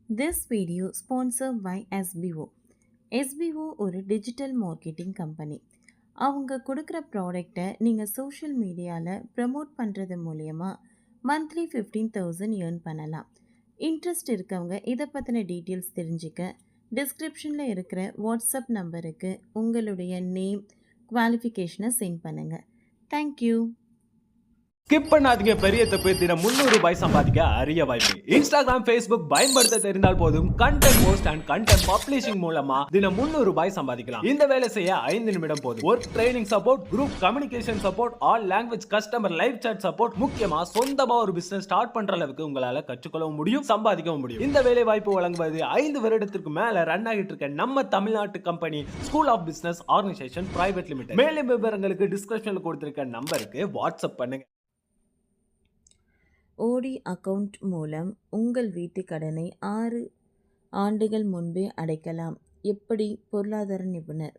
This video sponsored by SBO. SBO ஒரு digital marketing company. அவங்க கொடுக்குற ப்ராடக்டை நீங்கள் சோஷியல் மீடியாவில் ப்ரமோட் பண்ணுறது மூலயமா மந்த்லி 15,000 ஏர்ன் பண்ணலாம். இன்ட்ரெஸ்ட் இருக்கவங்க இதை பற்றின டீட்டெயில்ஸ் தெரிஞ்சுக்க டிஸ்கிரிப்ஷனில் இருக்கிற வாட்ஸ்அப் நம்பருக்கு உங்களுடைய நேம் குவாலிஃபிகேஷனை சென்ட் பண்ணுங்கள். தேங்க்யூ. ஸ்கிப் பண்ணாதீங்க, பெரிய தப்பு. தினம் 300 ரூபாய் சம்பாதிக்க அரிய வாய்ப்பு. இன்ஸ்டாகிராம், ஃபேஸ்புக் பயன்படுத்த தெரிந்தால் போதும். Content post and content publishing மூலமா தினம் 300 ரூபாய் சம்பாதிக்கலாம். இந்த வேலை செய்ய 5 நிமிடம் போதும். Work training support, group communication support, all language customer live chat support, முக்கியமா சொந்தமா ஒரு பிசினஸ் ஸ்டார்ட் பண்ற அளவுக்கு உங்களால கற்றுக்கொள்ளவும் முடியும், சம்பாதிக்கவும் முடியும். இந்த வேலை வாய்ப்பு வழங்குவது 5 வருடத்திற்கு மேல ரன் ஆகிட்டு இருக்க நம்ம தமிழ்நாட்டு company school of business organisation private limited. மேலும் விவரங்களுக்கு டிஸ்கிரிப்ஷன்ல கொடுத்திருக்க நம்பருக்கு வாட்ஸ்அப் பண்ணுங்க. ஓடி அக்கவுண்ட் மூலம் உங்கள் வீட்டு கடனை 6 ஆண்டுகள் முன்பே அடைக்கலாம். எப்படி? பொருளாதார நிபுணர்.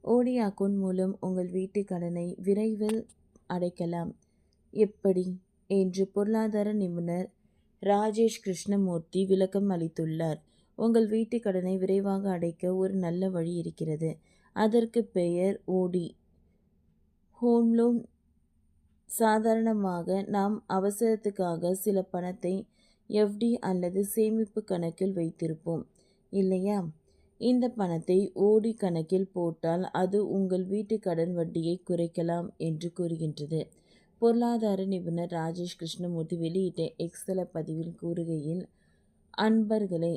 ஓடி அக்கவுண்ட் மூலம் உங்கள் வீட்டு கடனை விரைவில் அடைக்கலாம். எப்படி என்று பொருளாதார நிபுணர் ராஜேஷ் கிருஷ்ணமூர்த்தி விளக்கம் அளித்துள்ளார். உங்கள் வீட்டு கடனை விரைவாக அடைக்க ஒரு நல்ல வழி இருக்கிறது. அதற்கு பெயர் ஓடி ஹோம் லோன். சாதாரணமாக நாம் அவசரத்துக்காக சில பணத்தை எஃப்டி அல்லது சேமிப்பு கணக்கில் வைத்திருப்போம் இல்லையா? இந்த பணத்தை ஓடி கணக்கில் போட்டால் அது உங்கள் வீட்டு கடன் வட்டியை குறைக்கலாம் என்று கூறுகின்றது. பொருளாதார நிபுணர் ராஜேஷ் கிருஷ்ணமூர்த்தி வெளியிட்ட எக்ஸ்தல பதிவில் கூறுகையில், அன்பர்களே,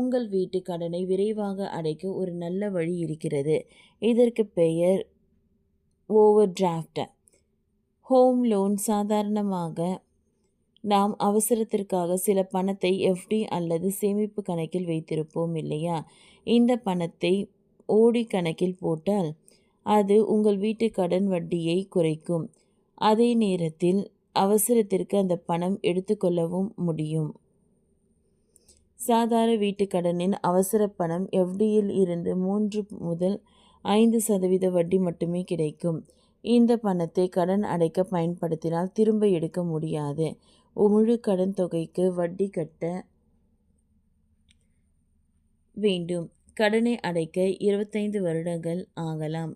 உங்கள் வீட்டு கடனை விரைவாக அடைக்க ஒரு நல்ல வழி இருக்கிறது. இதற்கு பெயர் ஓவர் டிராஃப்ட் ஹோம் லோன். சாதாரணமாக நாம் அவசரத்திற்காக சில பணத்தை எஃப்டி அல்லது சேமிப்பு கணக்கில் வைத்திருப்போம் இல்லையா? இந்த பணத்தை ஓடி கணக்கில் போட்டால் அது உங்கள் வீட்டு கடன் வட்டியை குறைக்கும். அதே நேரத்தில் அவசரத்திற்கு அந்த பணம் எடுத்துக்கொள்ளவும் முடியும். சாதாரண வீட்டு கடனின் அவசர பணம் எஃப்டியில் இருந்து 3 முதல் 5% வட்டி மட்டுமே கிடைக்கும். இந்த பணத்தை கடன் அடைக்க பயன்படுத்தினால் திரும்ப எடுக்க முடியாது. முழு கடன் தொகைக்கு வட்டி கட்ட வேண்டும். கடனை அடைக்க 25 வருடங்கள் ஆகலாம்.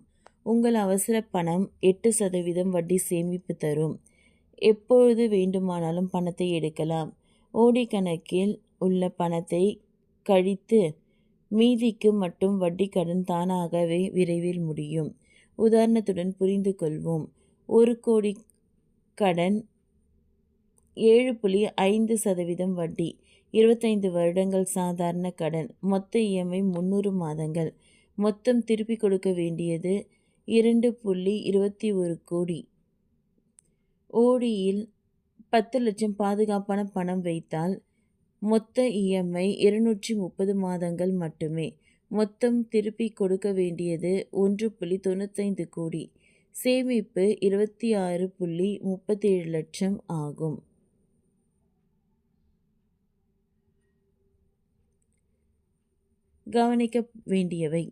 உங்கள் அவசர பணம் 8% வட்டி சேமிப்பு தரும். எப்பொழுது வேண்டுமானாலும் பணத்தை எடுக்கலாம். ஓடி கணக்கில் உள்ள பணத்தை கழித்து மீதிக்கு மட்டும் வட்டி கடன் தானாகவே விரைவில் முடியும். உதாரணத்துடன் புரிந்து கொள்வோம். 1 கோடி கடன் 7.5% வட்டி, 25 வருடங்கள் சாதாரண கடன், மொத்த இஎம்ஐ 300 மாதங்கள், மொத்தம் திருப்பி கொடுக்க வேண்டியது 2.21 கோடி. ஓடியில் 10 லட்சம் பாதுகாப்பான பணம் வைத்தால் மொத்த இஎம்ஐ 230 மாதங்கள் மட்டுமே. மொத்தம் திருப்பி கொடுக்க வேண்டியது 1.95 கோடி. சேமிப்பு 26.37 லட்சம் ஆகும். கவனிக்க வேண்டியவை: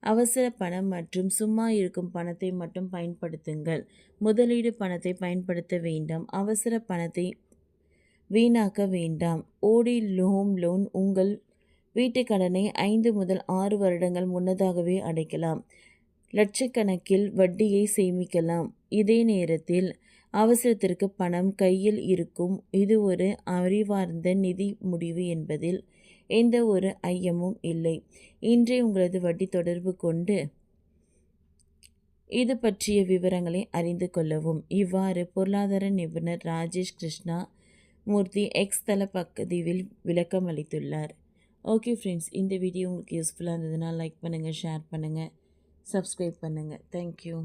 அவசர பணம் மற்றும் சும்மா இருக்கும் பணத்தை மட்டும் பயன்படுத்துங்கள். முதலீடு பணத்தை பயன்படுத்த வேண்டாம். அவசர பணத்தை வீணாக்க வேண்டாம். ஓடி ஹோம் லோன் உங்கள் வீட்டு கடனை 5 முதல் 6 வருடங்கள் முன்னதாகவே அடைக்கலாம். லட்சக்கணக்கில் வட்டியை சேமிக்கலாம். இதே நேரத்தில் அவசரத்திற்கு பணம் கையில் இருக்கும். இது ஒரு அறிவார்ந்த நிதி முடிவு என்பதில் எந்த ஒரு ஐயமும் இல்லை. இன்றே உங்களது வட்டி தொடர்பு கொண்டு இது பற்றிய விவரங்களை அறிந்து கொள்ளவும். இவ்வாறு பொருளாதார நிபுணர் ராஜேஷ் கிருஷ்ணா மூர்த்தி எக்ஸ் தள பக்கத்தில் விளக்கம் அளித்துள்ளார். ஓகே ஃப்ரெண்ட்ஸ், இந்த வீடியோ உங்களுக்கு யூஸ்ஃபுல்லாக இருந்ததுன்னா லைக் பண்ணுங்கள், ஷேர் பண்ணுங்கள், சப்ஸ்கிரைப் பண்ணுங்கள். தேங்க்யூ.